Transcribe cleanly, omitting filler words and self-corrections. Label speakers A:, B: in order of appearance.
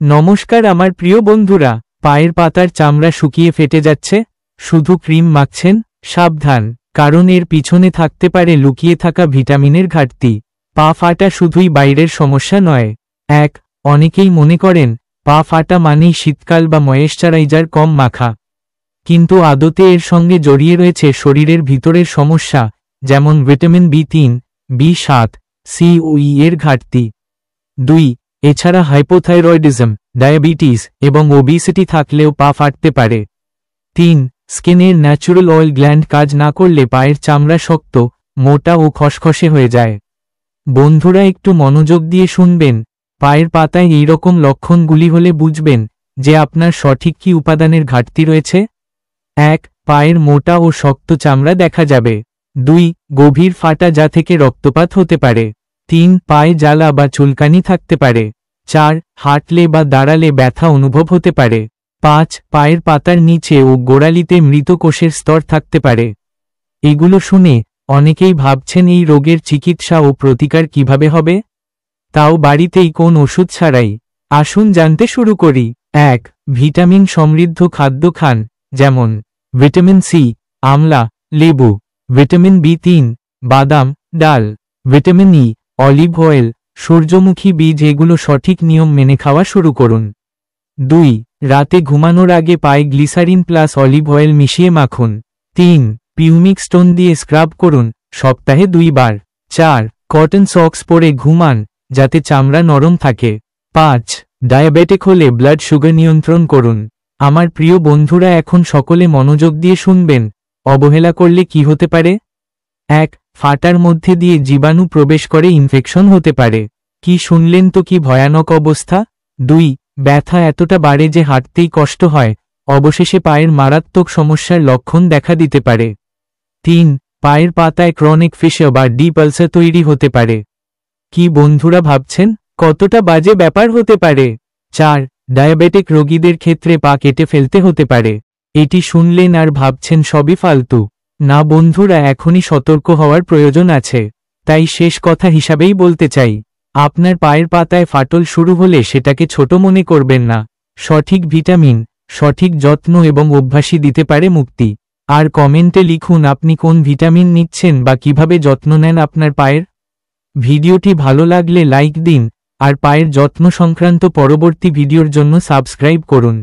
A: নমস্কার আমার প্রিয় বন্ধুরা, পায়ের পাতার চামড়া শুকিয়ে ফেটে যাচ্ছে, শুধু ক্রিম মাখছেন? সাবধান, কারণ এর পিছনে থাকতে পারে লুকিয়ে থাকা ভিটামিনের ঘাটতি। পা ফাটা শুধুই বাইরের সমস্যা নয়। অনেকেই মনে করেন পা ফাটা মানেই শীতকাল বা ময়েশ্চারাইজার কম মাখা, কিন্তু আদতে এর সঙ্গে জড়িয়ে রয়েছে শরীরের ভিতরের সমস্যা, যেমন ভিটামিন বি3, বি7, সি ও ই এর ঘাটতি। এছাড়া হাইপোথাইরয়েডিজম, ডায়াবেটিস এবং ওবিসিটি থাকলেও পা ফাটতে পারে। স্কিনের ন্যাচুরাল অয়েল গ্ল্যান্ড কাজ না করলে পায়ের চামড়া শক্ত, মোটা ও খসখসে হয়ে যায়। বন্ধুরা একটু মনোযোগ দিয়ে শুনবেন, পায়ের পাতায় এই রকম লক্ষণগুলি হলে বুঝবেন যে আপনার সঠিক কী উপাদানের ঘাটতি রয়েছে। পায়ের মোটা ও শক্ত চামড়া দেখা যাবে। গভীর ফাটা যা থেকে রক্তপাত হতে পারে। পায়ে জ্বালা বা চুলকানি থাকতে পারে। হাঁটলে বা দাঁড়ালে ব্যথা অনুভব হতে পারে। পায়ের পাতার নিচে ও গোড়ালিতে মৃত কোষের স্তর থাকতে পারে। এগুলো শুনে অনেকেই ভাবছেন এই রোগের চিকিৎসা ও প্রতিকার কিভাবে হবে, তাও বাড়িতেই কোন ওষুধ ছাড়াই। আসুন জানতে শুরু করি। ভিটামিন সমৃদ্ধ খাদ্য খান, যেমন ভিটামিন সি, আমলা, লেবু; ভিটামিন বি3, বাদাম, ডাল; ভিটামিন ই, অলিভ অয়েল, সূর্যমুখী বীজ। এগুলো সঠিক নিয়ম মেনে খাওয়া শুরু করুন। রাতে ঘুমানোর আগে পায়ে গ্লিসারিন প্লাস অলিভ অয়েল মিশিয়ে মাখুন। পিউমিক স্টোন দিয়ে স্ক্রাব করুন, সপ্তাহে 2 বার। কটন সক্স পরে ঘুমান, যাতে চামড়া নরম থাকে। ডায়াবেটিক হলে ব্লাড সুগার নিয়ন্ত্রণ করুন। আমার প্রিয় বন্ধুরা, এখন সকলে মনোযোগ দিয়ে শুনবেন। অবহেলা করলে কি হতে পারে? ফাটার মধ্যে দিয়ে জীবাণু প্রবেশ করে ইনফেকশন হতে পারে। কি শুনলেন তো, কি ভয়ানক অবস্থা! ব্যথা এতটা বাড়ে যে হাঁটতেই কষ্ট হয়, অবশেষে পায়ের মারাত্মক সমস্যার লক্ষণ দেখা দিতে পারে। পায়ের পাতায় ক্রনিক ফিশার বা ডিপ আলসার তৈরি হতে পারে। কি বন্ধুরা ভাবছেন, কতটা বাজে ব্যাপার হতে পারে? ডায়াবেটিক রোগীদের ক্ষেত্রে পা কেটে ফেলতে হতে পারে। এটি শুনলেন আর ভাবছেন সবই ফালতু। না বন্ধুরা, এখনই সতর্ক হওয়ার প্রয়োজন আছে। তাই শেষ কথা হিসাবেই বলতে চাই, আপনার পায়ের পাতায় ফাটল শুরু হলে সেটাকে ছোট মনে করবেন না। সঠিক ভিটামিন, সঠিক যত্ন এবং অভ্যাসই দিতে পারে মুক্তি। আর কমেন্টে লিখুন আপনি কোন ভিটামিন নিচ্ছেন বা কিভাবে যত্ন নেন আপনার পায়ের। ভিডিওটি ভালো লাগলে লাইক দিন, আর পায়ের যত্ন সংক্রান্ত পরবর্তী ভিডিওর জন্য সাবস্ক্রাইব করুন।